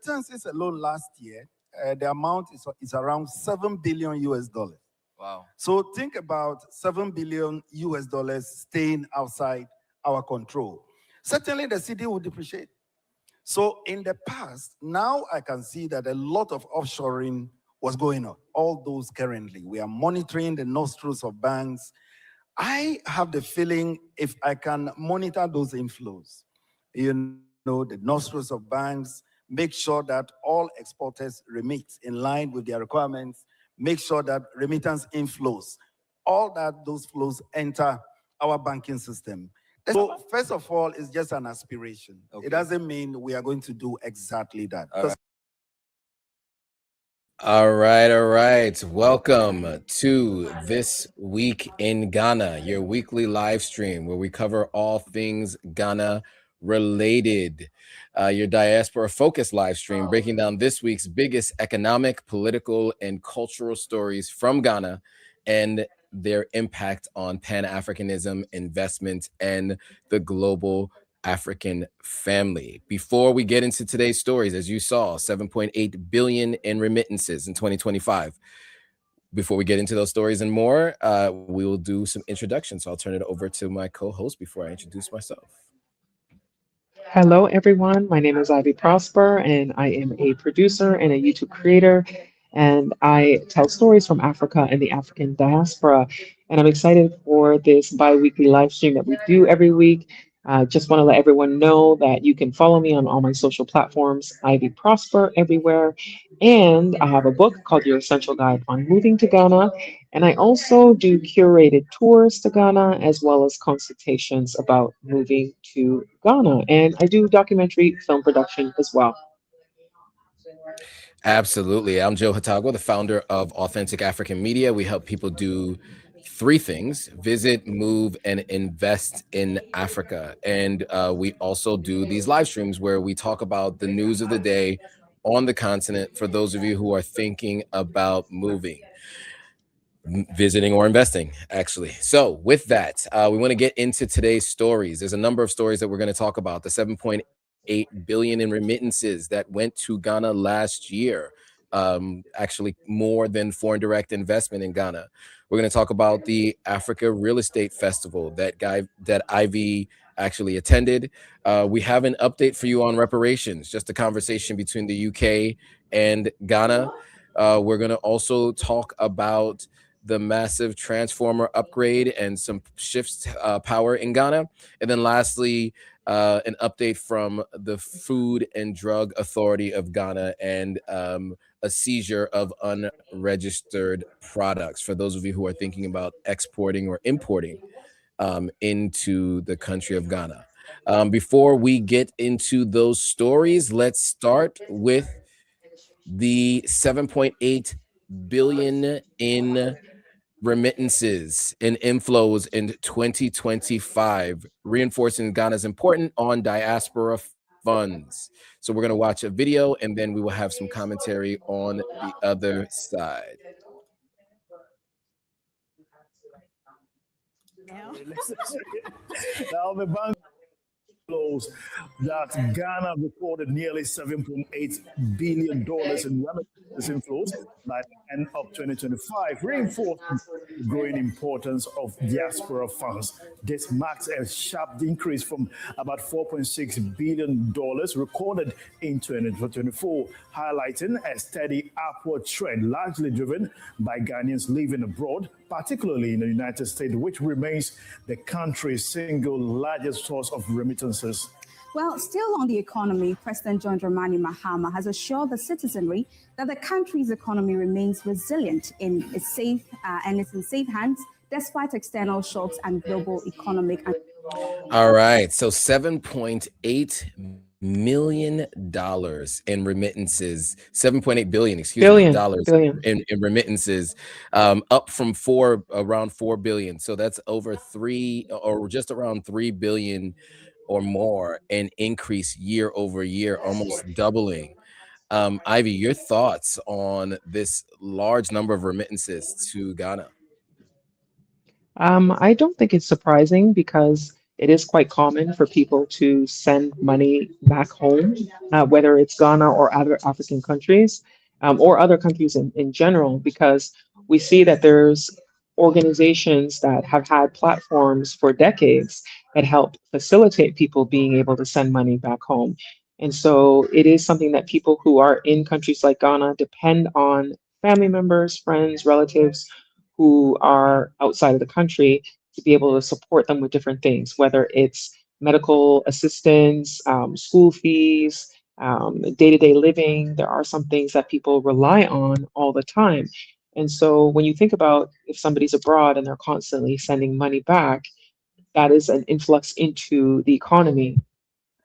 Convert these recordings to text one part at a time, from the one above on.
remittances alone last year, the amount is around $7 billion US. Wow. So think about $7 billion US staying outside our control. Certainly the city will depreciate. So in the past, now I can see that a lot of offshoring was going on. All those currently. We are monitoring the nostrils of banks. I have the feeling if I can monitor those inflows, you know, the nostrils of banks, make sure that all exporters remit in line with their requirements, make sure that remittance inflows, all that those flows enter our banking system. So first of all, it's just an aspiration. Okay. It doesn't mean we are going to do exactly that. All right. Welcome to This Week in Ghana, your weekly live stream where we cover all things Ghana related. Your diaspora-focused live stream breaking down this week's biggest economic, political, and cultural stories from Ghana and their impact on Pan-Africanism, investment, and the global African family. Before we get into today's stories, as you saw, 7.8 billion in remittances in 2025. Before we get into those stories and more, we will do some introductions. So I'll turn it over to my co-host before I introduce myself. Hello, everyone. My name is Ivy Prosper, and I am a producer and a YouTube creator. And I tell stories from Africa and the African diaspora. And I'm excited for this bi-weekly live stream that we do every week. Just want to let everyone know that you can follow me on all my social platforms, Ivy Prosper everywhere. And I have a book called Your Essential Guide on Moving to Ghana. And I also do curated tours to Ghana as well as consultations about moving to Ghana. And I do documentary film production as well. Absolutely. I'm Joe Hatagwa, the founder of Authentic African Media. We help people do three things: visit, move, and invest in Africa. And we also do these live streams where we talk about the news of the day on the continent for those of you who are thinking about moving, visiting, or investing, actually. So with that, we want to get into today's stories. There's a number of stories that we're going to talk about. The 7.8 billion in remittances that went to Ghana last year, actually more than foreign direct investment in Ghana. We're going to talk about the Africa Real Estate Festival that Ivy actually attended. We have an update for you on reparations, just a conversation between the UK and Ghana. We're going to also talk about the massive transformer upgrade and some shifts power in Ghana. And then lastly, an update from the Food and Drug Authority of Ghana and a seizure of unregistered products for those of you who are thinking about exporting or importing into the country of Ghana. Before we get into those stories, let's start with the 7.8 billion in remittances and inflows in 2025, reinforcing Ghana's importance on diaspora funds. So we're going to watch a video and then we will have some commentary on the other side. Now the bank flows that Ghana recorded nearly $7.8 billion in remittances inflows by the end of 2025, reinforcing the growing importance of diaspora funds. This marks a sharp increase from about $4.6 billion recorded in 2024, highlighting a steady upward trend, largely driven by Ghanaians living abroad, particularly in the United States, which remains the country's single largest source of remittances. Well, still on the economy, President John Dramani Mahama has assured the citizenry that the country's economy remains resilient and it's in safe hands despite external shocks and global economic. All right, so $7.8 million in remittances, 7.8 billion, dollars in remittances, up from around 4 billion. So that's over just around 3 billion or more in increase year over year, almost doubling. Ivy, your thoughts on this large number of remittances to Ghana? I don't think it's surprising because it is quite common for people to send money back home, whether it's Ghana or other African countries, or other countries in general, because we see that there's organizations that have had platforms for decades that help facilitate people being able to send money back home. And so it is something that people who are in countries like Ghana depend on family members, friends, relatives who are outside of the country to be able to support them with different things, whether it's medical assistance, school fees, day-to-day living. There are some things that people rely on all the time. And so when you think about if somebody's abroad and they're constantly sending money back, that is an influx into the economy,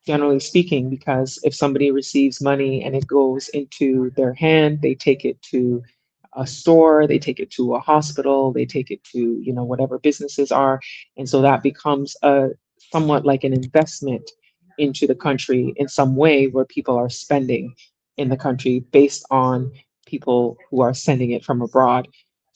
generally speaking, because if somebody receives money and it goes into their hand, they take it to a store, they take it to a hospital, they take it to, whatever businesses are. And so that becomes a somewhat like an investment into the country in some way where people are spending in the country based on people who are sending it from abroad.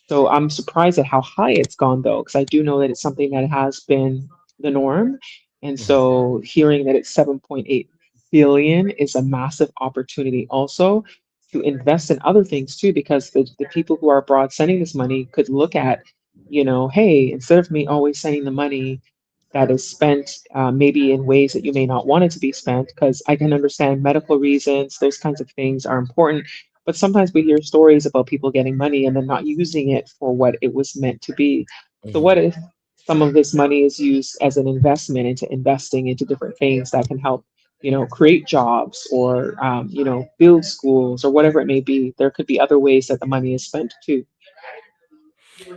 So I'm surprised at how high it's gone though, because I do know that it's something that has been the norm. And Mhm. so hearing that it's 7.8 billion is a massive opportunity also to invest in other things too, because the people who are abroad sending this money could look at, hey, instead of me always sending the money that is spent maybe in ways that you may not want it to be spent, because I can understand medical reasons, those kinds of things are important. But sometimes we hear stories about people getting money and then not using it for what it was meant to be. So, Mhm. what if some of this money is used as an investment into investing into different things that can help, create jobs or, build schools or whatever it may be? There could be other ways that the money is spent too.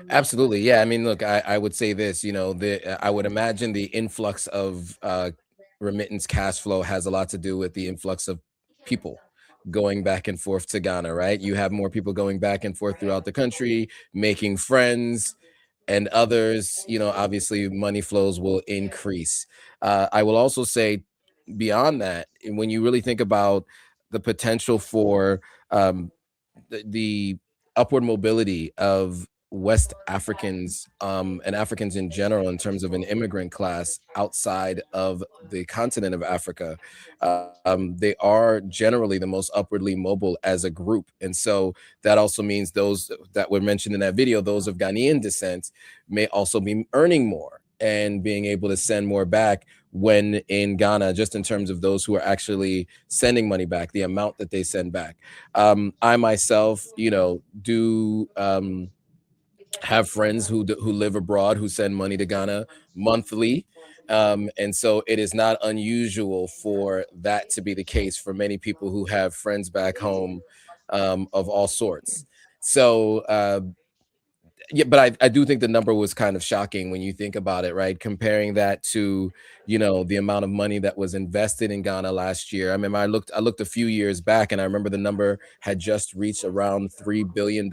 Absolutely. Yeah. I mean, look, I would say this, I would imagine the influx of remittance cash flow has a lot to do with the influx of people going back and forth to Ghana, right? You have more people going back and forth throughout the country, making friends, and others, obviously money flows will increase. I will also say beyond that, when you really think about the potential for um, the upward mobility of West Africans and Africans in general in terms of an immigrant class outside of the continent of Africa, they are generally the most upwardly mobile as a group. And so that also means those that were mentioned in that video, those of Ghanaian descent, may also be earning more and being able to send more back when in Ghana, just in terms of those who are actually sending money back, the amount that they send back. I myself, do have friends who live abroad who send money to Ghana monthly. And so it is not unusual for that to be the case for many people who have friends back home of all sorts. So yeah, but I do think the number was kind of shocking when you think about it, right? Comparing that to, the amount of money that was invested in Ghana last year. I mean, I looked a few years back and I remember the number had just reached around $3 billion,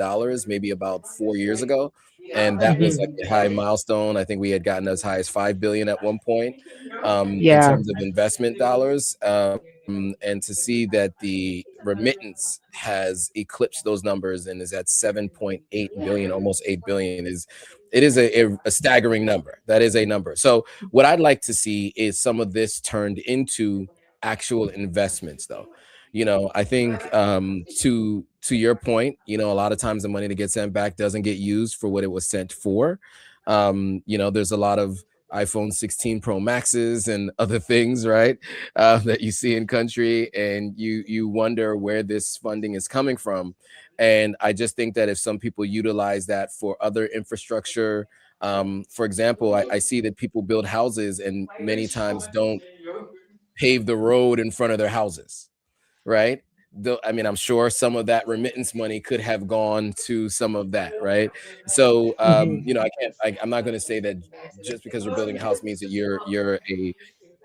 maybe about 4 years ago. And that was like a high milestone. I think we had gotten as high as 5 billion at one point in Yeah. terms of investment dollars. And to see that the remittance has eclipsed those numbers and is at 7.8 billion, almost 8 billion, it is a staggering number. That is a number. So what I'd like to see is some of this turned into actual investments, though. I think to your point, a lot of times the money that gets sent back doesn't get used for what it was sent for. There's a lot of iPhone 16 Pro Maxes and other things, right, that you see in country, and you wonder where this funding is coming from. And I just think that if some people utilize that for other infrastructure, for example, I see that people build houses and many times don't pave the road in front of their houses, right? I mean, I'm sure some of that remittance money could have gone to some of that, right? So, I'm not going to say that just because you're building a house means that you're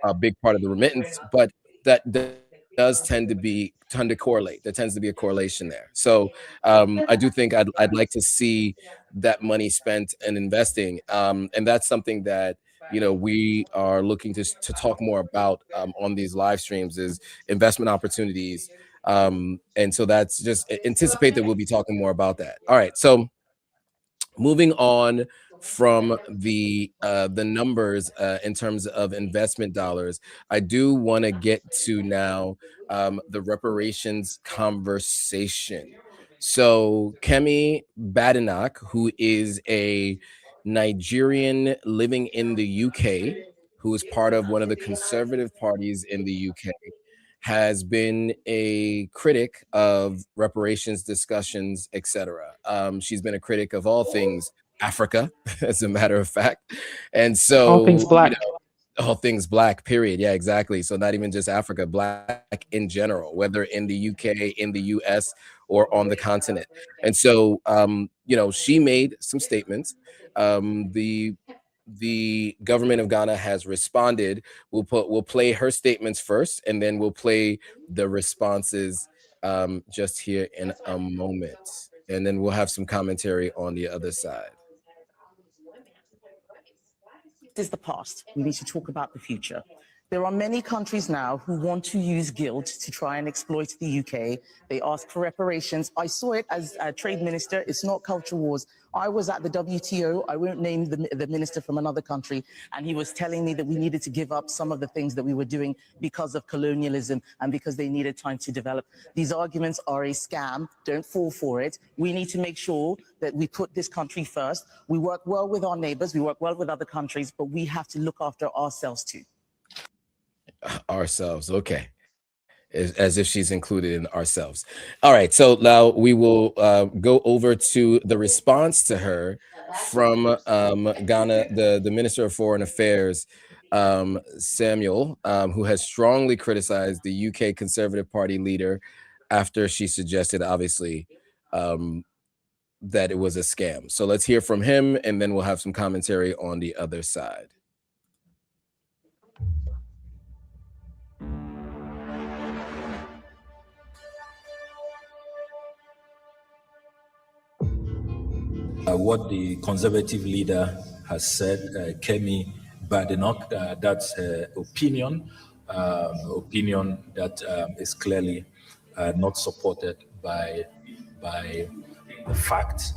a big part of the remittance, but that does tend to correlate. There tends to be a correlation there. So, I do think I'd like to see that money spent and investing, and that's something that we are looking to talk more about on these live streams is investment opportunities. And so that's just anticipate that we'll be talking more about that. All right. So moving on from the numbers in terms of investment dollars, I do want to get to now the reparations conversation. So Kemi Badenoch, who is a Nigerian living in the UK, who is part of one of the conservative parties in the UK, has been a critic of reparations discussions, etc. She's been a critic of all things Africa, as a matter of fact. And All things so, Black. all things Black, period. Yeah, exactly. So not even just Africa, Black in general, whether in the UK, in the US, or on the continent. And so, she made some statements. The government of Ghana has responded. We'll play her statements first, and then we'll play the responses just here in a moment. And then we'll have some commentary on the other side. This is the past. We need to talk about the future. There are many countries now who want to use guilt to try and exploit the UK. They ask for reparations. I saw it as a trade minister. It's not culture wars. I was at the WTO. I won't name the minister from another country. And he was telling me that we needed to give up some of the things that we were doing because of colonialism and because they needed time to develop. These arguments are a scam. Don't fall for it. We need to make sure that we put this country first. We work well with our neighbors. We work well with other countries, but we have to look after ourselves too. Ourselves, okay, as if she's included in ourselves. All right, so now we will go over to the response to her from Ghana, the Minister of Foreign Affairs, Samuel, who has strongly criticized the UK Conservative Party leader after she suggested, obviously, that it was a scam. So let's hear from him, and then we'll have some commentary on the other side. What the conservative leader has said, Kemi Badenoch, that's her opinion, that is clearly not supported by the facts.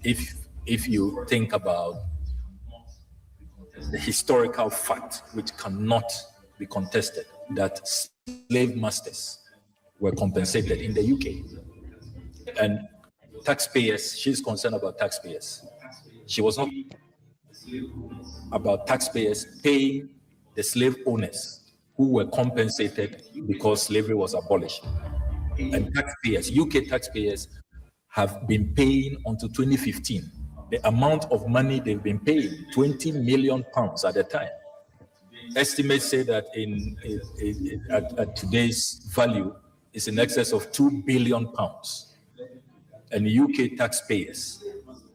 If you think about the historical fact, which cannot be contested, that slave masters were compensated in the UK, and taxpayers, she's concerned about taxpayers. She was not about taxpayers paying the slave owners who were compensated because slavery was abolished. And taxpayers, UK taxpayers, have been paying until 2015. The amount of money they've been paying, 20 million pounds at the time. Estimates say that at today's value is in excess of 2 billion pounds. And UK taxpayers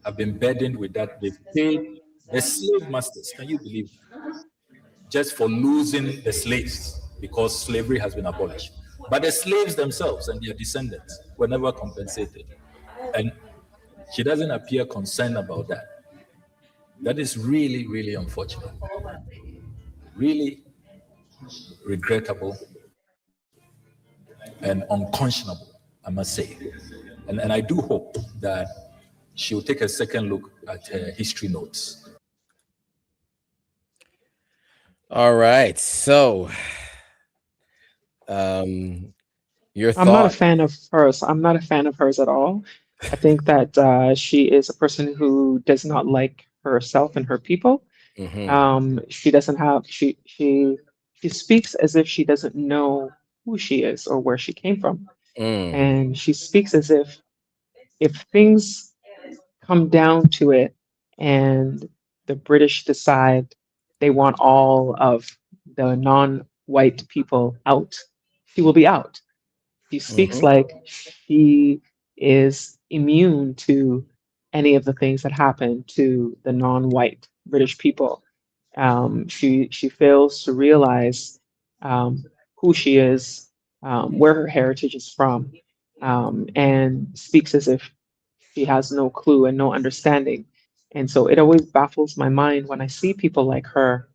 have been burdened with that. They've paid the slave masters, can you believe it? Just for losing the slaves because slavery has been abolished. But the slaves themselves and their descendants were never compensated. And she doesn't appear concerned about that. That is really, really unfortunate. Really regrettable and unconscionable, I must say. And I do hope that she'll take a second look at her history notes. All right. So, your thought? I'm not a fan of hers. I'm not a fan of hers at all. I think that she is a person who does not like herself and her people. Mm-hmm. She doesn't have, she speaks as if she doesn't know who she is or where she came from. And she speaks as if things come down to it and the British decide they want all of the non-white people out, she will be out. She speaks like she is immune to any of the things that happen to the non-white British people. She fails to realize who she is, where her heritage is from, and speaks as if she has no clue and no understanding. And so it always baffles my mind when I see people like her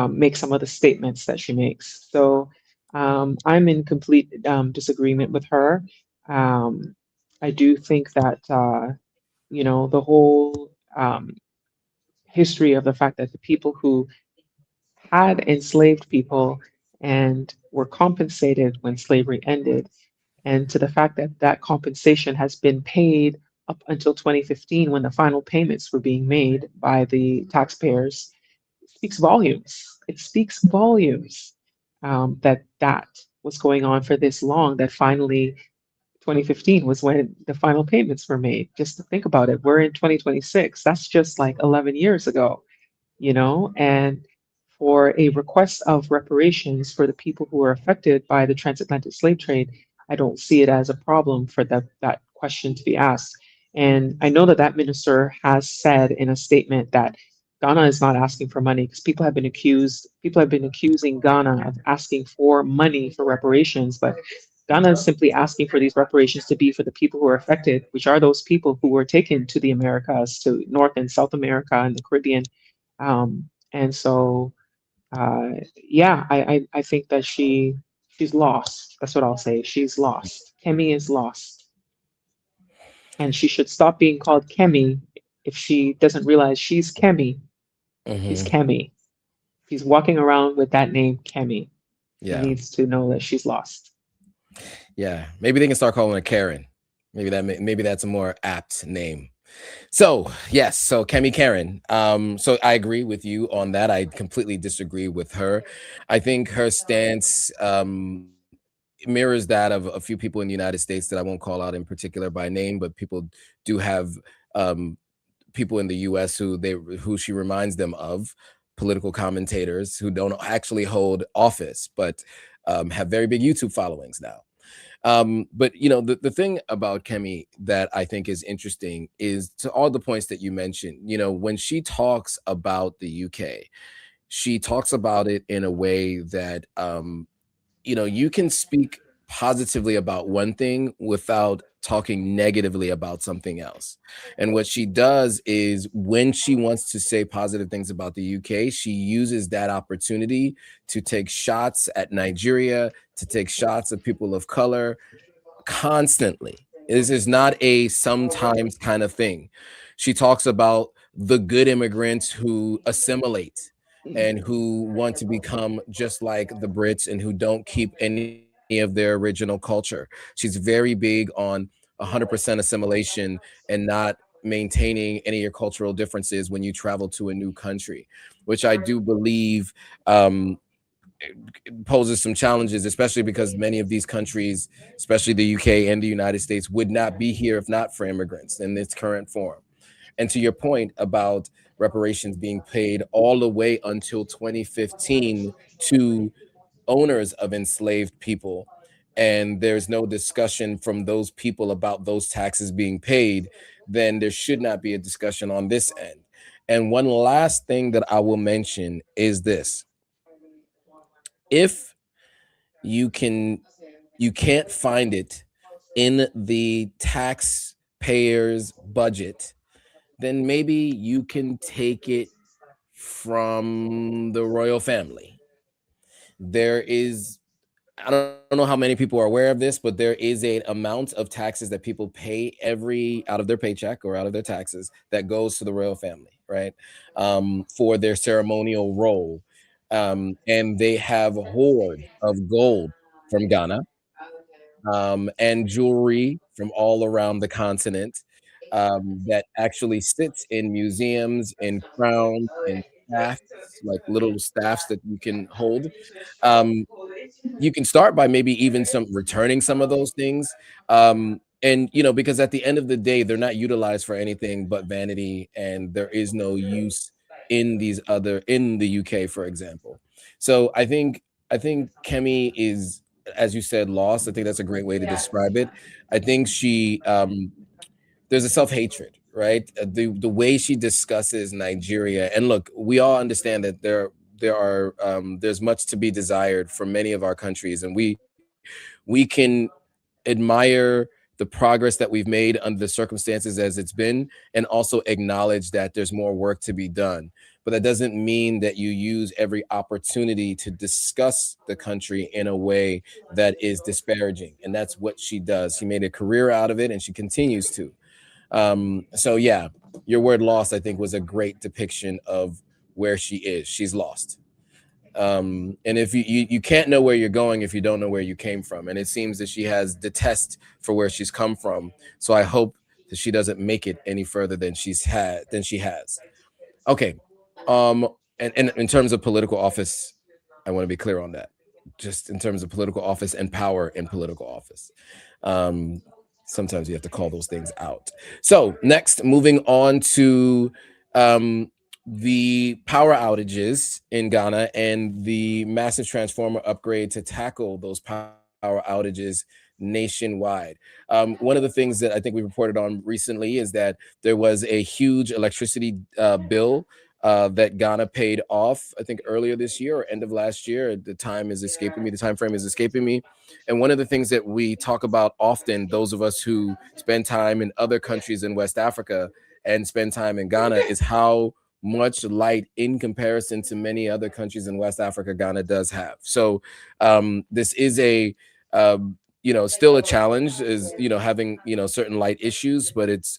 make some of the statements that she makes. So I'm in complete disagreement with her. I do think that, the whole history of the fact that the people who had enslaved people and were compensated when slavery ended, and to the fact that that compensation has been paid up until 2015 when the final payments were being made by the taxpayers, speaks volumes. It speaks volumes that that was going on for this long, that finally 2015 was when the final payments were made. Just to think about it, we're in 2026. That's just like 11 years ago, you know, and for a request of reparations for the people who were affected by the transatlantic slave trade, I don't see it as a problem for that question to be asked. And I know that that minister has said in a statement that Ghana is not asking for money because people have been accusing Ghana of asking for money for reparations, but Ghana is simply asking for these reparations to be for the people who are affected, which are those people who were taken to the Americas, to North and South America and the Caribbean. And so, yeah, I think that she's lost. That's what I'll say. She's lost. Kemi is lost, and she should stop being called Kemi if she doesn't realize she's Kemi. She's Kemi. She's walking around with that name, Kemi. She needs to know that she's lost. Yeah, maybe they can start calling her Karen. Maybe that's a more apt name. So yes, so Kemi Karen. So I agree with you on that. I completely disagree with her. I think her stance mirrors that of a few people in the United States that I won't call out in particular by name, but people do have people in the US who she reminds them of, political commentators who don't actually hold office, but have very big YouTube followings now. But you know, the thing about Kemi that I think is interesting is to all the points that you mentioned. You know, when she talks about the UK, she talks about it in a way that you know, you can speak positively about one thing without talking negatively about something else. And what she does is when she wants to say positive things about the UK, she uses that opportunity to take shots at Nigeria, to take shots at people of color constantly. This is not a sometimes kind of thing. She talks about the good immigrants who assimilate and who want to become just like the Brits and who don't keep any of their original culture. She's very big on 100% assimilation and not maintaining any of your cultural differences when you travel to a new country, which I do believe poses some challenges, especially because many of these countries, especially the UK and the United States, would not be here if not for immigrants in its current form. And to your point about reparations being paid all the way until 2015 to owners of enslaved people, and there's no discussion from those people about those taxes being paid, then there should not be a discussion on this end. And one last thing that I will mention is this. If you can't find it in the taxpayer's budget, then maybe you can take it from the royal family. There is, I don't know how many people are aware of this, but there is an amount of taxes that people pay out of their paycheck or out of their taxes that goes to the royal family, right? For their ceremonial role. And they have a hoard of gold from Ghana and jewelry from all around the continent that actually sits in museums, in crowns, in staffs, like little staffs that you can hold. You can start by maybe even returning some of those things. And you know, because at the end of the day, they're not utilized for anything but vanity, and there is no use in the UK, for example. So I think Kemi is, as you said, lost. I think that's a great way to describe it. I think she there's a self-hatred, right? The way she discusses Nigeria, and look, we all understand that there's much to be desired for many of our countries, and we can admire the progress that we've made under the circumstances as it's been, and also acknowledge that there's more work to be done. But that doesn't mean that you use every opportunity to discuss the country in a way that is disparaging. And that's what she does. She made a career out of it, and she continues to. So yeah, your word lost, I think, was a great depiction of where she is. She's lost. And if you can't know where you're going if you don't know where you came from. And it seems that she has detest for where she's come from. So I hope that she doesn't make it any further than she has. Okay. And in terms of political office, I want to be clear on that. Just in terms of political office and power in political office. Sometimes you have to call those things out. So next, moving on to the power outages in Ghana and the massive transformer upgrade to tackle those power outages nationwide. One of the things that I think we reported on recently is that there was a huge electricity bill that Ghana paid off, I think earlier this year or end of last year. The time is escaping me. The time frame is escaping me. And one of the things that we talk about often, those of us who spend time in other countries in West Africa and spend time in Ghana, is how much light in comparison to many other countries in West Africa Ghana does have. So this is a still a challenge, is having certain light issues, but it's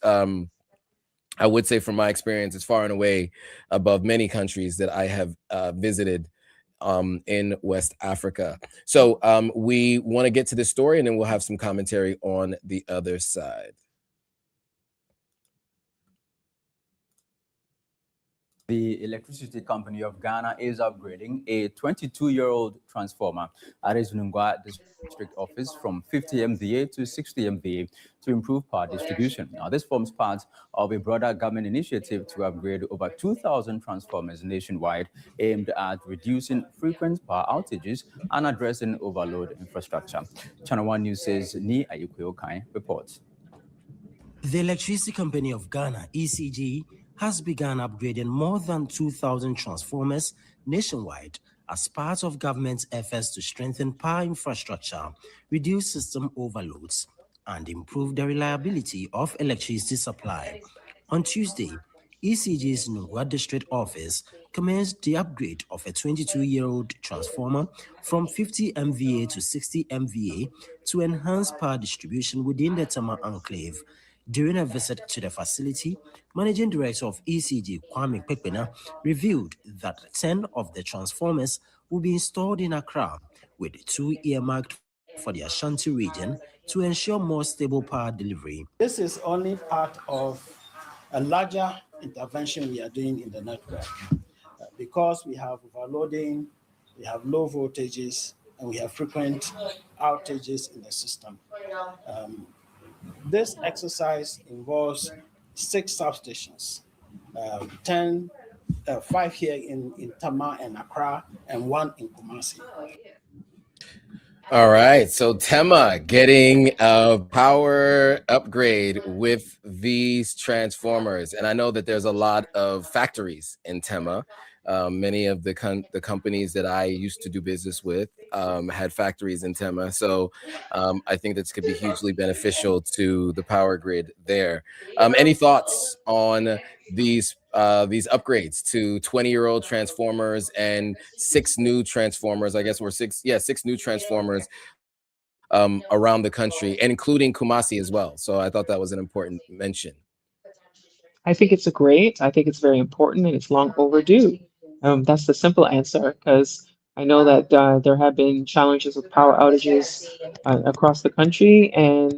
I would say from my experience, it's far and away above many countries that I have visited in West Africa. So we want to get to this story and then we'll have some commentary on the other side. The Electricity Company of Ghana is upgrading a 22-year-old transformer at its Nungwa district office from 50 MVA to 60 MVA to improve power distribution. Now, this forms part of a broader government initiative to upgrade over 2,000 transformers nationwide, aimed at reducing frequent power outages and addressing overload infrastructure. Channel 1 News says Ni Ayukwe Okai reports. The Electricity Company of Ghana, ECG, has begun upgrading more than 2,000 transformers nationwide as part of government's efforts to strengthen power infrastructure, reduce system overloads, and improve the reliability of electricity supply. On Tuesday, ECG's Nungwa district office commenced the upgrade of a 22-year-old transformer from 50 MVA to 60 MVA to enhance power distribution within the Tama enclave. During a visit to the facility, Managing Director of ECG, Kwame, revealed that 10 of the transformers will be installed in Accra, with 2 earmarked for the Ashanti region to ensure more stable power delivery. This is only part of a larger intervention we are doing in the network because we have overloading, we have low voltages, and we have frequent outages in the system. This exercise involves 6 substations, 5 here in Tama and Accra, and 1 in Kumasi. All right, so Tema getting a power upgrade with these transformers. And I know that there's a lot of factories in Tema. Many of the companies that I used to do business with had factories in Tema. So I think this could be hugely beneficial to the power grid there. Any thoughts on these upgrades to 20-year-old transformers and 6 new transformers? I guess we're 6 new transformers around the country, including Kumasi as well. So I thought that was an important mention. I think it's I think it's very important, and it's long overdue. That's the simple answer, because I know that there have been challenges with power outages across the country, and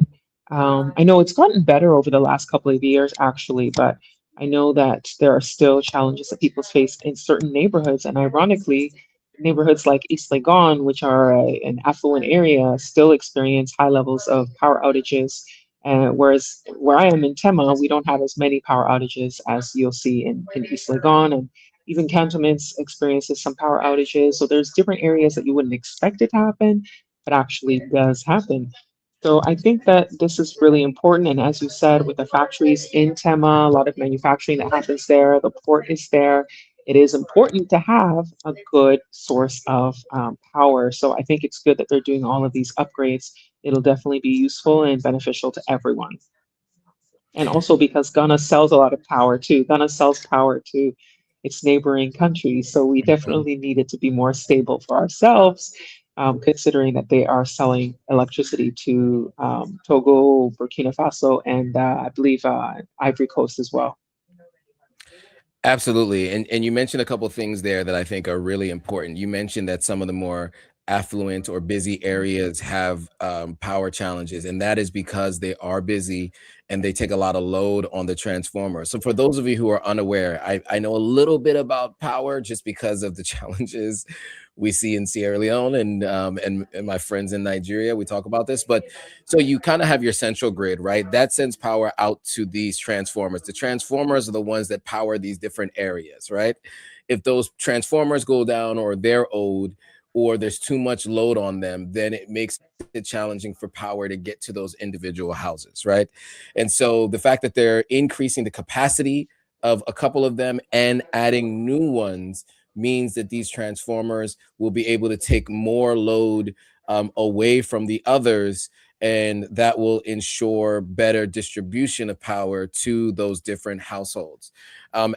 I know it's gotten better over the last couple of years, actually, but I know that there are still challenges that people face in certain neighborhoods, and ironically, neighborhoods like East Legon, which are an affluent area, still experience high levels of power outages. Whereas where I am in Tema, we don't have as many power outages as you'll see in East Legon, and even Cantonments experiences some power outages. So there's different areas that you wouldn't expect it to happen, but actually does happen. So I think that this is really important. And as you said, with the factories in Tema, a lot of manufacturing that happens there, the port is there. It is important to have a good source of power. So I think it's good that they're doing all of these upgrades. It'll definitely be useful and beneficial to everyone. And also because Ghana sells a lot of power too. Ghana sells power to its neighboring countries. So we definitely need it to be more stable for ourselves considering that they are selling electricity to Togo, Burkina Faso, and I believe Ivory Coast as well. Absolutely. And you mentioned a couple of things there that I think are really important. You mentioned that some of the more affluent or busy areas have power challenges, and that is because they are busy and they take a lot of load on the transformer. So for those of you who are unaware, I know a little bit about power just because of the challenges we see in Sierra Leone and my friends in Nigeria. We talk about this, but so you kind of have your central grid, right? That sends power out to these transformers. The transformers are the ones that power these different areas, right? If those transformers go down or they're old or there's too much load on them, then it makes it challenging for power to get to those individual houses, right? And so the fact that they're increasing the capacity of a couple of them and adding new ones means that these transformers will be able to take more load away from the others, and that will ensure better distribution of power to those different households.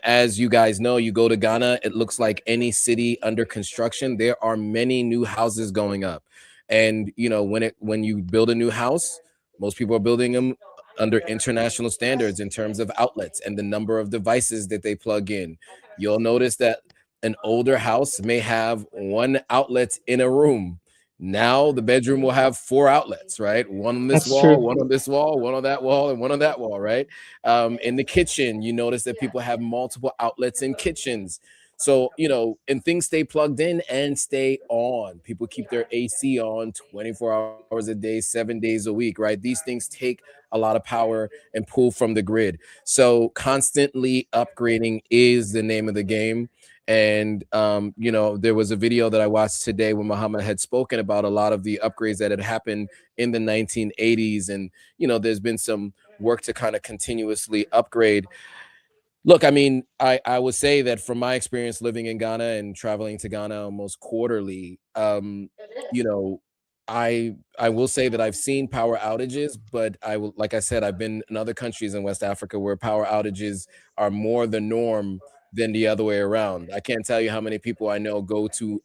As you guys know, you go to Ghana, it looks like any city under construction, there are many new houses going up. And you know, when you build a new house, most people are building them under international standards in terms of outlets and the number of devices that they plug in. You'll notice that an older house may have one outlet in a room. Now the bedroom will have 4 outlets, right? One on this That's wall, true. one on this wall, one on that wall, and one on that wall, right? In the kitchen, you notice that people have multiple outlets in kitchens. So, you know, and things stay plugged in and stay on. People keep their AC on 24 hours a day, 7 days a week, right? These things take a lot of power and pull from the grid. So constantly upgrading is the name of the game. And, you know, there was a video that I watched today when Muhammad had spoken about a lot of the upgrades that had happened in the 1980s. And, you know, there's been some work to kind of continuously upgrade. Look, I mean, I would say that from my experience living in Ghana and traveling to Ghana almost quarterly, you know, I will say that I've seen power outages, but like I said, I've been in other countries in West Africa where power outages are more the norm than the other way around. I can't tell you how many people I know go to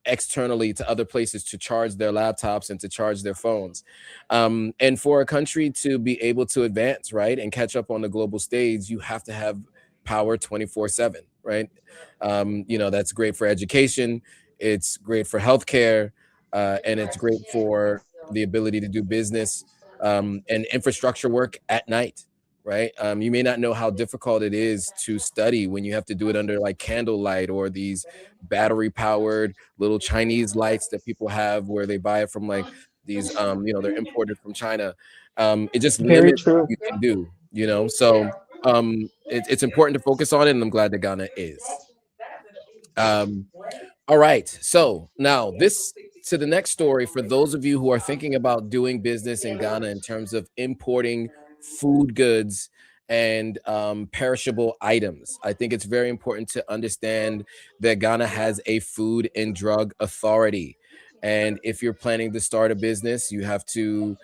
externally to other places to charge their laptops and to charge their phones. And for a country to be able to advance, right, and catch up on the global stage, you have to have power 24/7, right? You know, that's great for education, it's great for healthcare, and it's great for the ability to do business and infrastructure work at night, right? You may not know how difficult it is to study when you have to do it under like candlelight or these battery powered little Chinese lights that people have where they buy it from like these, you know, they're imported from China. It just Very limits what true. you can do, you know? So it's important to focus on it, and I'm glad that Ghana is. All right, so now this to the next story for those of you who are thinking about doing business in Ghana in terms of importing food goods and perishable items. I think it's very important to understand that Ghana has a food and drug authority. And if you're planning to start a business, you have to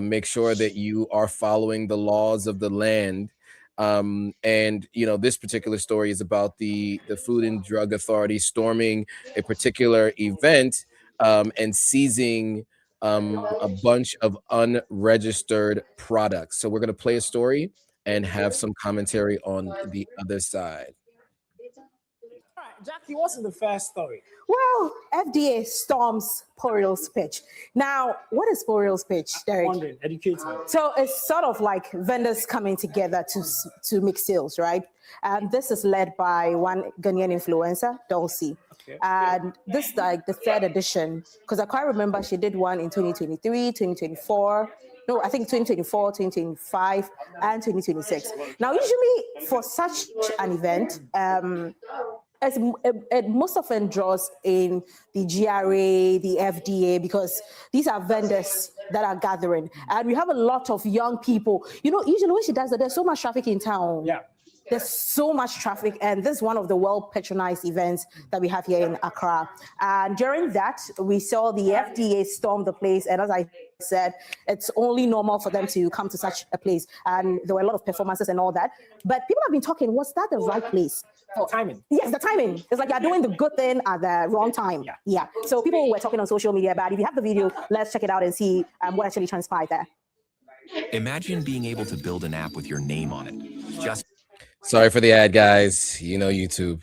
make sure that you are following the laws of the land. And you know, this particular story is about the Food and Drug Authority storming a particular event and seizing a bunch of unregistered products. So we're going to play a story and have some commentary on the other side. All right, Jackie, what's in the first story? Well, FDA storms Poriel's pitch. Now, what is Poriel's pitch, Derek? Wondering, educate me. So it's sort of like vendors coming together to make sales, right? And this is led by one Ghanaian influencer, Dulcie. Okay. And this is like the 3rd edition, because I quite remember she did one in 2023, 2024. No, I think 2024, 2025, and 2026. Now, usually for such an event, it most often draws in the GRA, the FDA, because these are vendors that are gathering. And we have a lot of young people. You know, usually when she does that, there's so much traffic in town. Yeah. There's so much traffic, and this is one of the well-patronized events that we have here in Accra. And during that, we saw the FDA storm the place, and as I said, it's only normal for them to come to such a place. And there were a lot of performances and all that. But people have been talking, was that the right place? timing. Yes, the timing. It's like you're doing the good thing at the wrong time. Yeah. So people were talking on social media about it. If you have the video, let's check it out and see what actually transpired there. Imagine being able to build an app with your name on it. Just Sorry for the ad, guys. You know YouTube.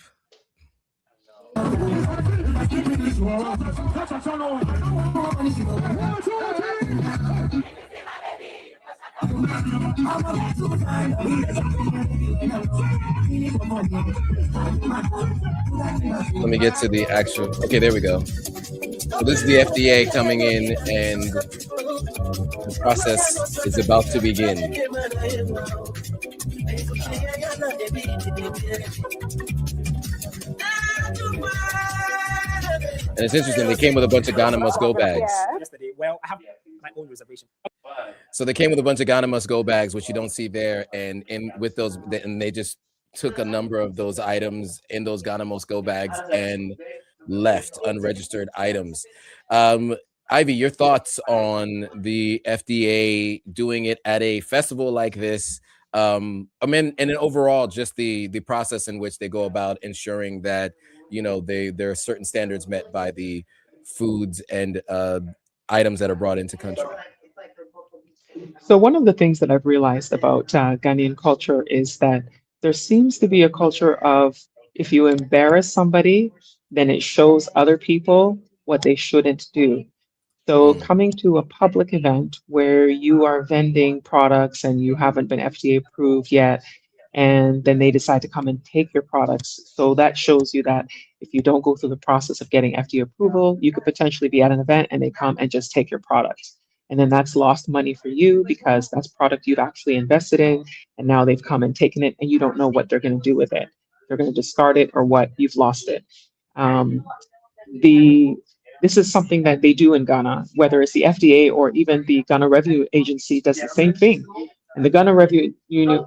Let me get to the actual. Okay, there we go. So this is the FDA coming in, and the process is about to begin. And it's interesting. They came with a bunch of Ghana Must Go bags. Yesterday, well, I have my own reservation. So they came with a bunch of Ghana Must Go bags, which you don't see there, and with those, and they just took a number of those items in those Ghana Must Go bags and left unregistered items. Ivy, your thoughts on the FDA doing it at a festival like this? I mean, and then overall, just the process in which they go about ensuring that, you know, there are certain standards met by the foods and items that are brought into country. So one of the things that I've realized about Ghanaian culture is that there seems to be a culture of, if you embarrass somebody, then it shows other people what they shouldn't do. So coming to a public event where you are vending products and you haven't been FDA approved yet, and then they decide to come and take your products. So that shows you that if you don't go through the process of getting FDA approval, you could potentially be at an event and they come and just take your products. And then that's lost money for you because that's product you've actually invested in. And now they've come and taken it and you don't know what they're going to do with it. They're going to discard it or what, you've lost it. This is something that they do in Ghana, whether it's the FDA or even the Ghana Revenue Agency does the same thing. And the Ghana Revenue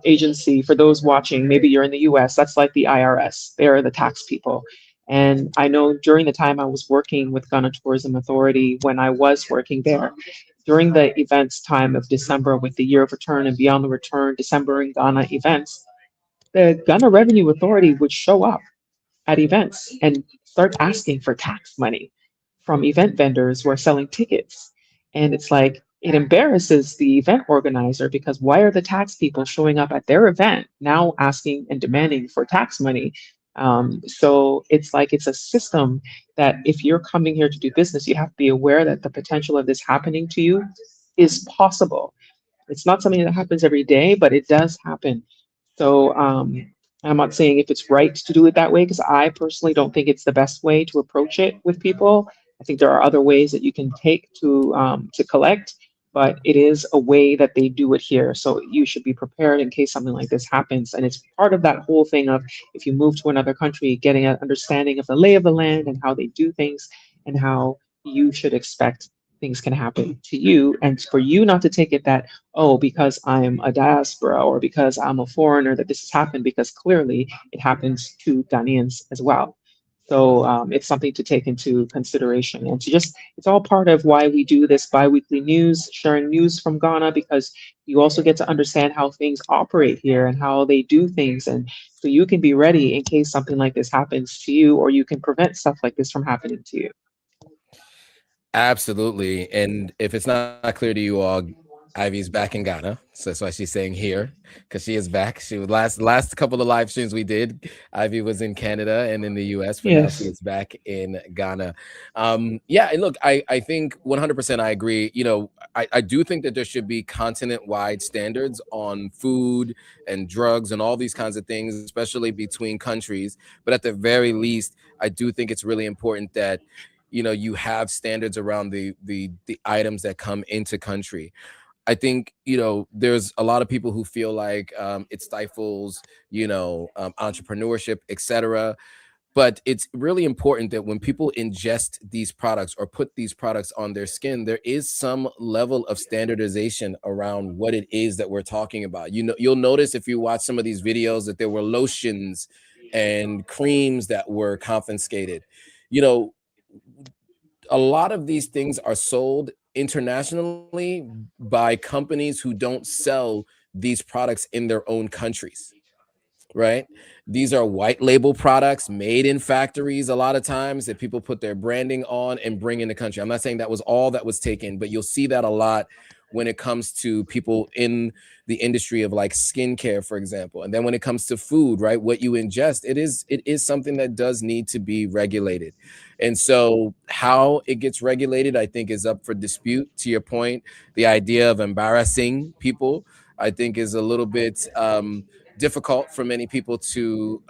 Agency, for those watching, maybe you're in the US, that's like the IRS. They're the tax people. And I know during the time I was working with Ghana Tourism Authority, when I was working there, during the events time of December with the Year of Return and Beyond the Return, December in Ghana events, the Ghana Revenue Authority would show up at events and start asking for tax money from event vendors who are selling tickets. And it's like, it embarrasses the event organizer because why are the tax people showing up at their event now asking and demanding for tax money? So it's like, it's a system that if you're coming here to do business, you have to be aware that the potential of this happening to you is possible. It's not something that happens every day, but it does happen. So I'm not saying if it's right to do it that way, because I personally don't think it's the best way to approach it with people. I think there are other ways that you can take to collect, but it is a way that they do it here. So you should be prepared in case something like this happens. And it's part of that whole thing of, if you move to another country, getting an understanding of the lay of the land and how they do things and how you should expect things can happen to you. And for you not to take it that, oh, because I'm a diaspora or because I'm a foreigner that this has happened, because clearly it happens to Ghanaians as well. So it's something to take into consideration, and to just, it's all part of why we do this bi-weekly news, sharing news from Ghana, because you also get to understand how things operate here and how they do things. And so you can be ready in case something like this happens to you, or you can prevent stuff like this from happening to you. Absolutely. And if it's not clear to you all, Ivy's back in Ghana. So that's why she's saying here, because she is back. She was last couple of live streams we did, Ivy was in Canada and in the US, but now she is back in Ghana. Yeah, and look, I think 100% I agree. You know, I do think that there should be continent-wide standards on food and drugs and all these kinds of things, especially between countries. But at the very least, I do think it's really important that, you know, you have standards around the items that come into country. I think, you know, there's a lot of people who feel like it stifles, you know, entrepreneurship, etc. But it's really important that when people ingest these products or put these products on their skin, there is some level of standardization around what it is that we're talking about. You know, you'll notice if you watch some of these videos that there were lotions and creams that were confiscated. You know, a lot of these things are sold internationally by companies who don't sell these products in their own countries. right? These are white label products made in factories a lot of times that people put their branding on and bring in the country. I'm not saying that was all that was taken, but you'll see that a lot when it comes to people in the industry of like skincare, for example. And then when it comes to food, right, what you ingest, it is something that does need to be regulated. And so how it gets regulated, I think, is up for dispute. To your point, the idea of embarrassing people, I think, is a little bit difficult for many people to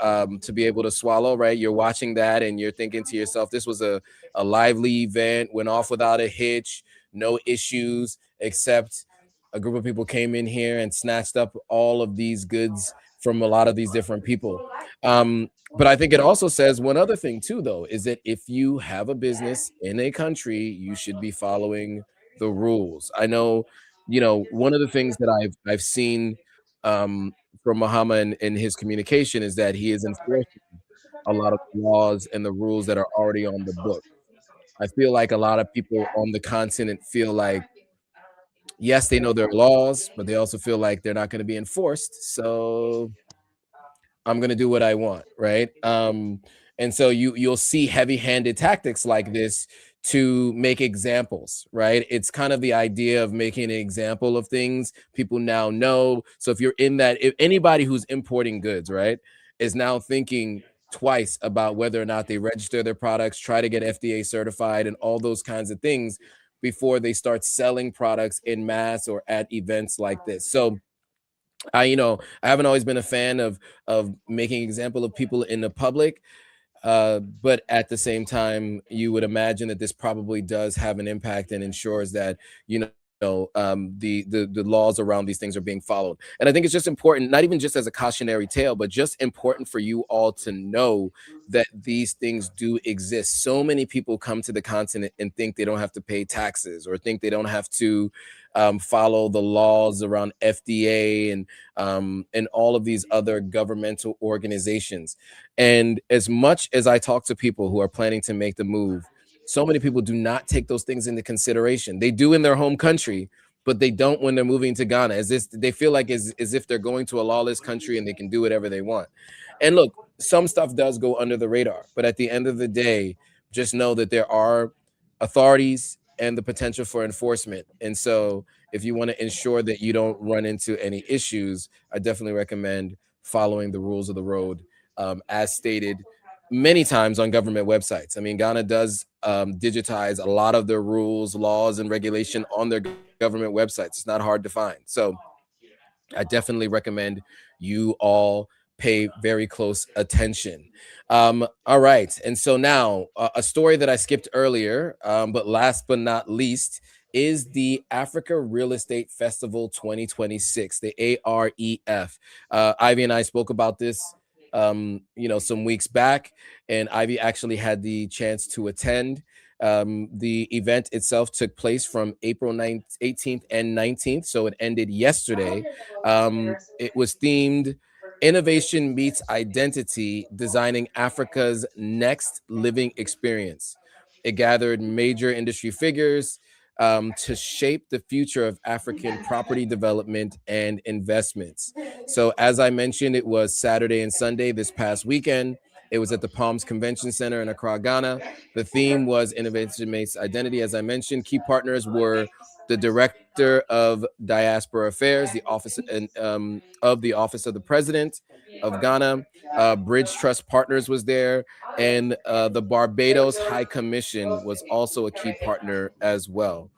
be able to swallow, right? You're watching that and you're thinking to yourself, this was a lively event, went off without a hitch, no issues, except a group of people came in here and snatched up all of these goods from a lot of these different people. But I think it also says one other thing too, though, is that if you have a business in a country, you should be following the rules. I know, one of the things that I've seen from Muhammad in his communication is that he is enforcing a lot of laws and the rules that are already on the book. I feel like a lot of people on the continent feel like, yes, they know their laws, but they also feel like they're not going to be enforced. So I'm going to do what I want, right? And so you'll see heavy-handed tactics like this to make examples, right? It's kind of the idea of making an example of things people now know. So if you're in that, if anybody who's importing goods, right, is now thinking twice about whether or not they register their products, try to get FDA certified and all those kinds of things before they start selling products in mass or at events like this. So I haven't always been a fan of making example of people in the public, but at the same time, you would imagine that this probably does have an impact and ensures that the laws around these things are being followed. And I think it's just important, not even just as a cautionary tale, but just important for you all to know that these things do exist. So many people come to the continent and think they don't have to pay taxes or think they don't have to follow the laws around FDA and all of these other governmental organizations. And as much as I talk to people who are planning to make the move, so many people do not take those things into consideration. They do in their home country, but they don't when they're moving to Ghana. They feel like as if they're going to a lawless country and they can do whatever they want. And look, some stuff does go under the radar, but at the end of the day, just know that there are authorities and the potential for enforcement. And so if you want to ensure that you don't run into any issues, I definitely recommend following the rules of the road as stated many times on government websites. I mean, Ghana does digitize a lot of their rules, laws, and regulation on their government websites. It's not hard to find. So I definitely recommend you all pay very close attention. All right. And so now a story that I skipped earlier, but last but not least, is the Africa Real Estate Festival 2026, the AREF. Ivy and I spoke about this some weeks back, and Ivy actually had the chance to attend. The event itself took place from April 9th, 18th and 19th, so it ended yesterday. It was themed Innovation Meets Identity, Designing Africa's Next Living Experience. It gathered major industry figures to shape the future of African property development and investments. So as I mentioned, it was Saturday and Sunday this past weekend. It was at the Palms Convention Center in Accra, Ghana. The theme was Innovation Meets Identity. As I mentioned, key partners were the Director of Diaspora Affairs, the Office of the Office of the President of Ghana. Bridge Trust Partners was there, and the Barbados High Commission was also a key partner as well.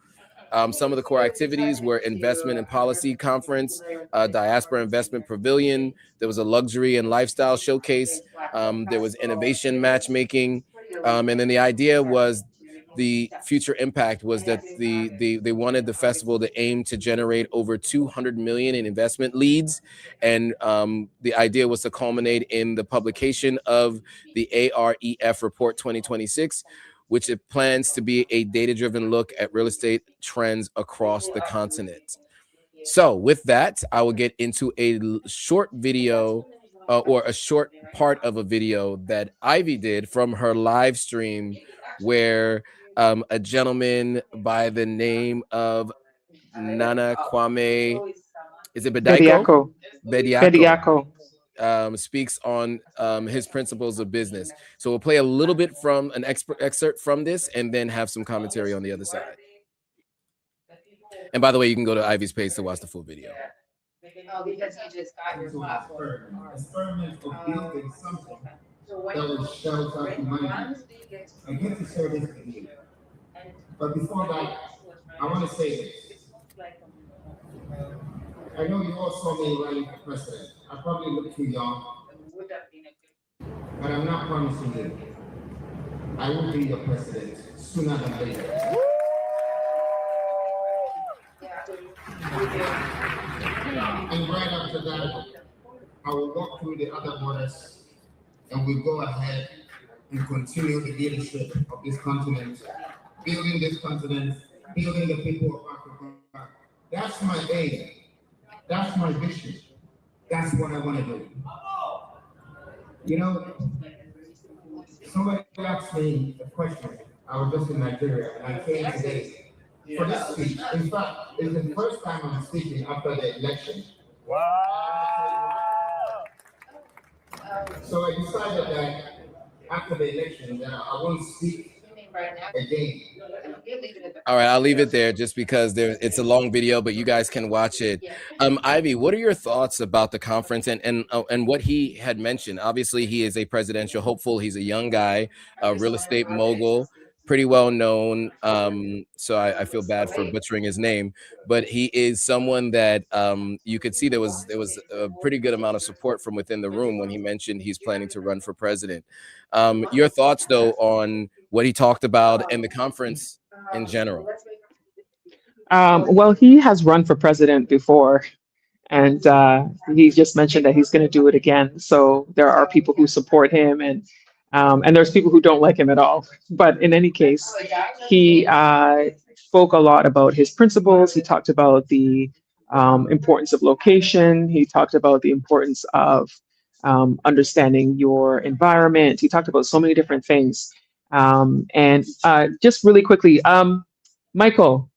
Some of the core activities were Investment and Policy Conference, Diaspora Investment Pavilion. There was a luxury and lifestyle showcase. There was innovation matchmaking. And then the idea was the future impact was that they wanted the festival to aim to generate over 200 million in investment leads. And the idea was to culminate in the publication of the AREF Report 2026, which it plans to be a data-driven look at real estate trends across the continent. So with that, I will get into a short video or a short part of a video that Ivy did from her live stream where a gentleman by the name of Nana Kwame, is it Bediako? Bediako. speaks on his principles of business. So we'll play a little bit from an excerpt from this and then have some commentary on the other side. And by the way, you can go to Ivy's page to watch the full video. Experiment of building something that will shelter humanity and get to service the need. But before that, I want to say this. I know you all saw me running for president. I probably look too young, but I'm not promising you I will be your president sooner than later. And right after that, I will walk through the other borders and we'll go ahead and continue the leadership of this continent, building this continent, building the people of Africa. That's my aim. That's my vision. That's what I want to do. You know, somebody asked me a question. I was just in Nigeria and I came today for this speech. In fact, it's the first time I'm speaking after the election. Wow! So I decided that after the election that I won't speak again. All right, I'll leave it there just because it's a long video, but you guys can watch it. Ivy, what are your thoughts about the conference and what he had mentioned? Obviously, he is a presidential hopeful. He's a young guy, a real estate mogul, pretty well known. So I feel bad for butchering his name, but he is someone that you could see there was a pretty good amount of support from within the room when he mentioned he's planning to run for president. Your thoughts, though, on what he talked about and the conference in general? Well, he has run for president before, and he just mentioned that he's going to do it again. So there are people who support him, and there's people who don't like him at all. But in any case, he spoke a lot about his principles. He talked about the importance of location. He talked about the importance of understanding your environment. He talked about so many different things. And just really quickly, Michael,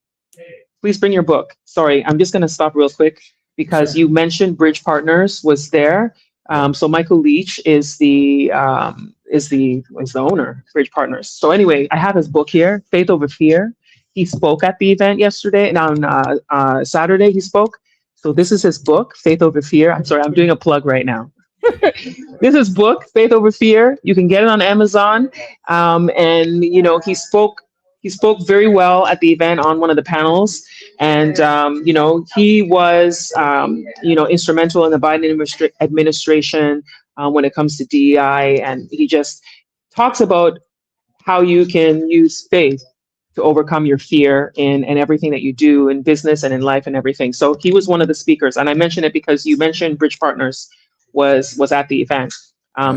please bring your book. Sorry, I'm just going to stop real quick because you mentioned Bridge Partners was there. So Michael Leach is the owner, Bridge Partners. So anyway, I have his book here, Faith Over Fear. He spoke at the event yesterday, and on Saturday he spoke. So this is his book, Faith Over Fear. I'm sorry, I'm doing a plug right now. This is book, Faith Over Fear. You can get it on Amazon. And you know, he spoke very well at the event on one of the panels. And you know, he was instrumental in the Biden administration when it comes to DEI, and he just talks about how you can use faith to overcome your fear in everything that you do in business and in life and everything. So he was one of the speakers, and I mention it because you mentioned Bridge Partners was at the event.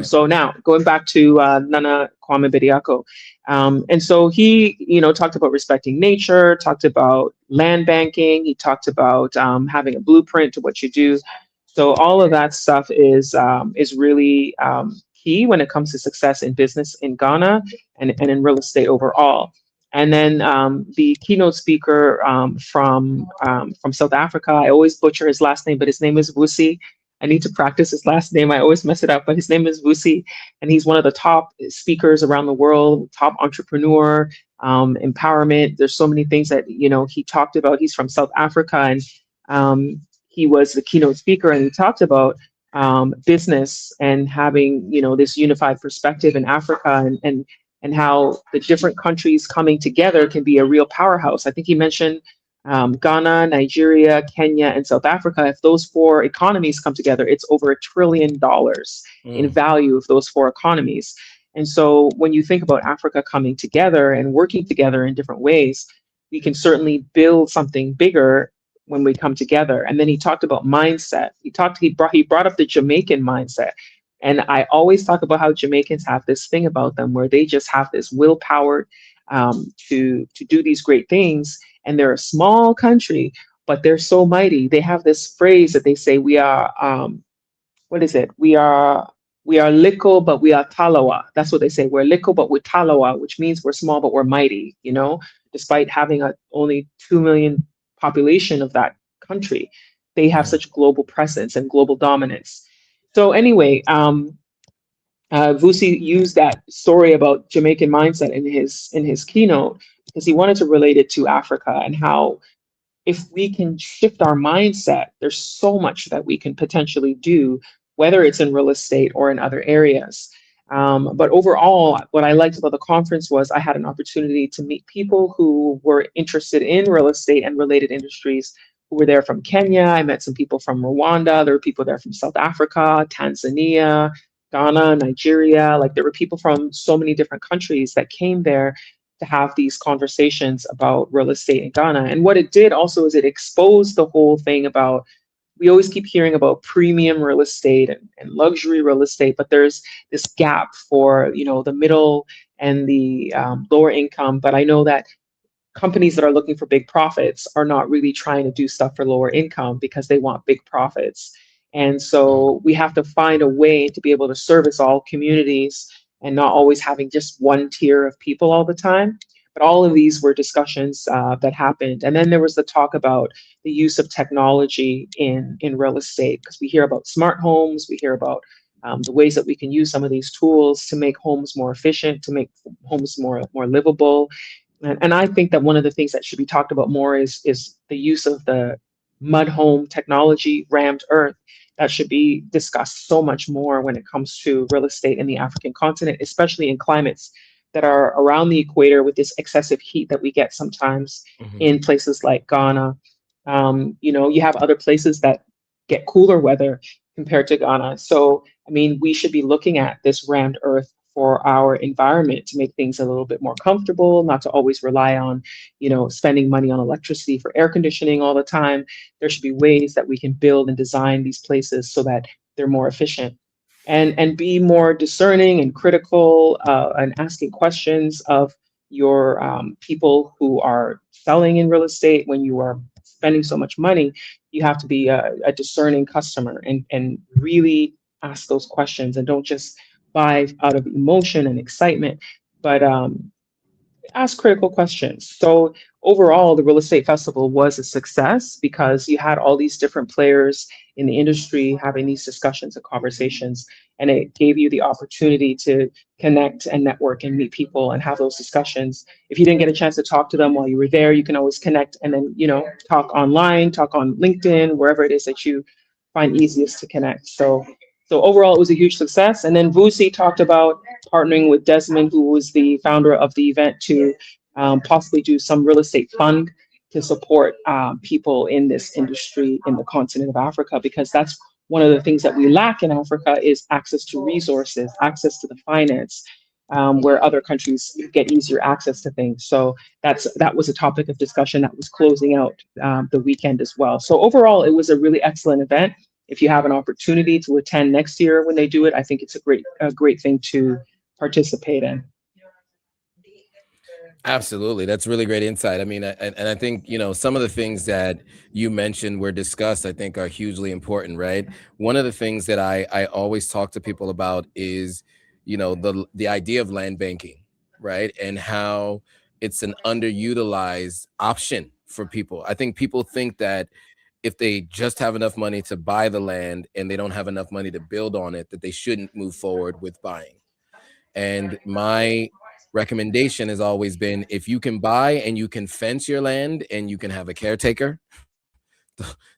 So now going back to Nana Kwame Bediako. And so he, talked about respecting nature, talked about land banking. He talked about having a blueprint to what you do. So all of that stuff is really key when it comes to success in business in Ghana and in real estate overall. And then the keynote speaker from South Africa, I always butcher his last name, but his name is Vusi. I need to practice his last name. I always mess it up, but his name is Vusi, and he's one of the top speakers around the world, top entrepreneur, empowerment. There's so many things that, he talked about. He's from South Africa, and he was the keynote speaker, and he talked about business and having, this unified perspective in Africa and how the different countries coming together can be a real powerhouse. I think he mentioned Ghana, Nigeria, Kenya, and South Africa. If those four economies come together, it's over $1 trillion in value of those four economies. And so when you think about Africa coming together and working together in different ways, we can certainly build something bigger when we come together. And then he talked about mindset. He brought up the Jamaican mindset. And I always talk about how Jamaicans have this thing about them where they just have this willpower to do these great things. And they're a small country, but they're so mighty. They have this phrase that they say, we are, what is it? We are little, but we are talawa. That's what they say. We're little, but we're talawa, which means we're small, but we're mighty, despite having only 2 million population of that country. They have such global presence and global dominance. So anyway, Vusi used that story about Jamaican mindset in his keynote because he wanted to relate it to Africa and how if we can shift our mindset, there's so much that we can potentially do, whether it's in real estate or in other areas. But overall, what I liked about the conference was I had an opportunity to meet people who were interested in real estate and related industries who were there from Kenya. I met some people from Rwanda. There were people there from South Africa, Tanzania, Ghana, Nigeria. Like there were people from so many different countries that came there to have these conversations about real estate in Ghana. And what it did also is it exposed the whole thing about, we always keep hearing about premium real estate and luxury real estate, but there's this gap for, you know, the middle and the lower income. But I know that companies that are looking for big profits are not really trying to do stuff for lower income because they want big profits. And so we have to find a way to be able to service all communities and not always having just one tier of people all the time. But all of these were discussions that happened. And then there was the talk about the use of technology in real estate, because we hear about smart homes, we hear about the ways that we can use some of these tools to make homes more efficient, to make homes more livable. And I think that one of the things that should be talked about more is the use of the mud home technology, rammed earth. That should be discussed so much more when it comes to real estate in the African continent, especially in climates that are around the equator with this excessive heat that we get sometimes in places like Ghana. You know, you have other places that get cooler weather compared to Ghana. So, I mean, we should be looking at this rammed earth for our environment to make things a little bit more comfortable, not to always rely on, you know, spending money on electricity for air conditioning all the time. There should be ways that we can build and design these places so that they're more efficient, and be more discerning and critical and asking questions of your people who are selling in real estate. When you are spending so much money, you have to be a discerning customer and really ask those questions, and don't just buy out of emotion and excitement, but ask critical questions. So overall, the real estate festival was a success because you had all these different players in the industry having these discussions and conversations, and it gave you the opportunity to connect and network and meet people and have those discussions. If you didn't get a chance to talk to them while you were there, you can always connect and then, you know, talk online, talk on LinkedIn, wherever it is that you find easiest to connect. So overall, it was a huge success. And then Vusi talked about partnering with Desmond, who was the founder of the event, to possibly do some real estate fund to support people in this industry in the continent of Africa, because that's one of the things that we lack in Africa is access to resources, access to the finance, where other countries get easier access to things. So that was a topic of discussion that was closing out the weekend as well. So overall, it was a really excellent event. If you have an opportunity to attend next year when they do it, I think it's a great thing to participate in. Absolutely. That's really great insight. I mean, and I think, you know, some of the things that you mentioned were discussed, I think are hugely important, right? One of the things that I always talk to people about is, you know, the idea of land banking, right? And how it's an underutilized option for people. I think people think that if they just have enough money to buy the land and they don't have enough money to build on it, that they shouldn't move forward with buying. And my recommendation has always been, if you can buy and you can fence your land and you can have a caretaker,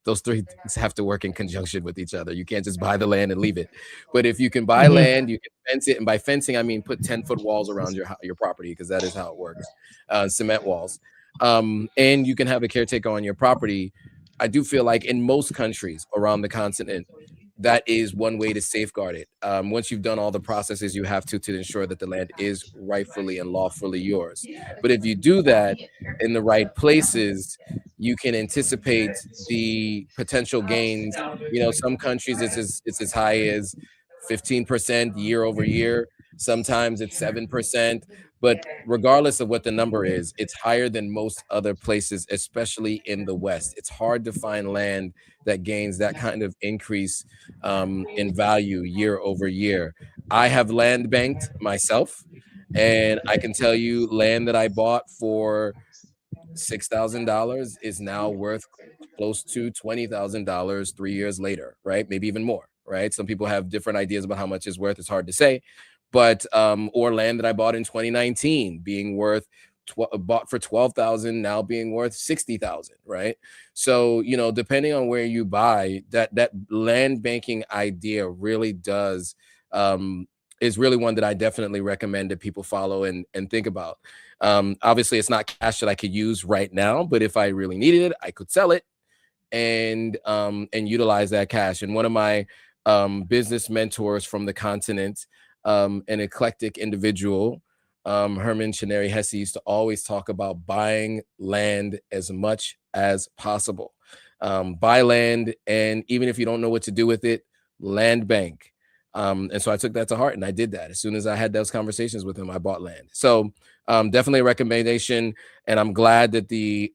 those three things have to work in conjunction with each other. You can't just buy the land and leave it. But if you can buy land, you can fence it. And by fencing, I mean put 10-foot walls around your property, because that is how it works, cement walls. And you can have a caretaker on your property. I do feel like in most countries around the continent, that is one way to safeguard it. Once you've done all the processes you have to ensure that the land is rightfully and lawfully yours. But if you do that in the right places, you can anticipate the potential gains. You know, some countries it's as high as 15% year over year. Sometimes it's 7%. But regardless of what the number is, it's higher than most other places, especially in the West. It's hard to find land that gains that kind of increase in value year over year. I have land banked myself, and I can tell you land that I bought for $6,000 is now worth close to $20,000 3 years later, right? Maybe even more, right? Some people have different ideas about how much it's worth. It's hard to say, but or land that I bought in 2019 being worth bought for 12,000, now being worth 60,000, right? So, you know, depending on where you buy, that land banking idea really does is really one that I definitely recommend that people follow and think about. Obviously, it's not cash that I could use right now, but if I really needed it, I could sell it and utilize that cash. And one of my business mentors from the continent, an eclectic individual, Herman Chineri Hesse, used to always talk about buying land as much as possible. Buy land, and even if you don't know what to do with it, land bank. And so I took that to heart, and I did that. As soon as I had those conversations with him, I bought land. So definitely a recommendation, and I'm glad that the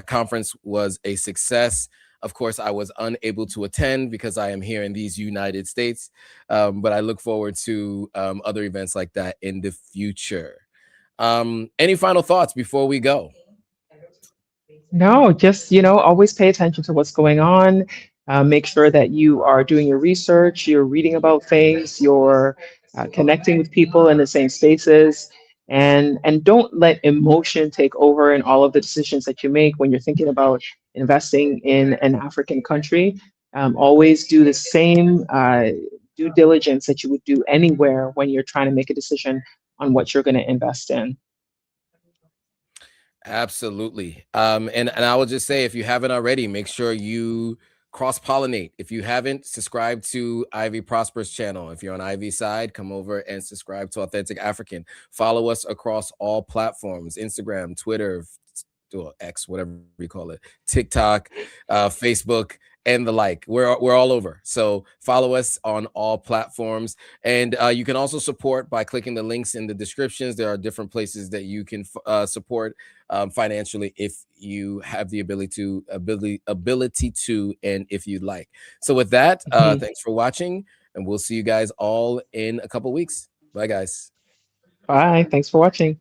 conference was a success. Of course, I was unable to attend because I am here in these United States, but I look forward to other events like that in the future. Any final thoughts before we go? No, just, always pay attention to what's going on. Make sure that you are doing your research, you're reading about things, you're connecting with people in the same spaces, and don't let emotion take over in all of the decisions that you make when you're thinking about investing in an African country. Always do the same due diligence that you would do anywhere when you're trying to make a decision on what you're going to invest in. Absolutely. And I will just say, if you haven't already, make sure you cross-pollinate. If you haven't, subscribe to Ivy Prosper's channel. If you're on Ivy's side, come over and subscribe to Authentic African. Follow us across all platforms: Instagram, Twitter, X, whatever we call it, TikTok, Facebook, and the like. We're all over. So follow us on all platforms. And you can also support by clicking the links in the descriptions. There are different places that you can support financially if you have the ability to, and if you'd like. So with that, thanks for watching, and we'll see you guys all in a couple weeks. Bye, guys. Bye. Thanks for watching.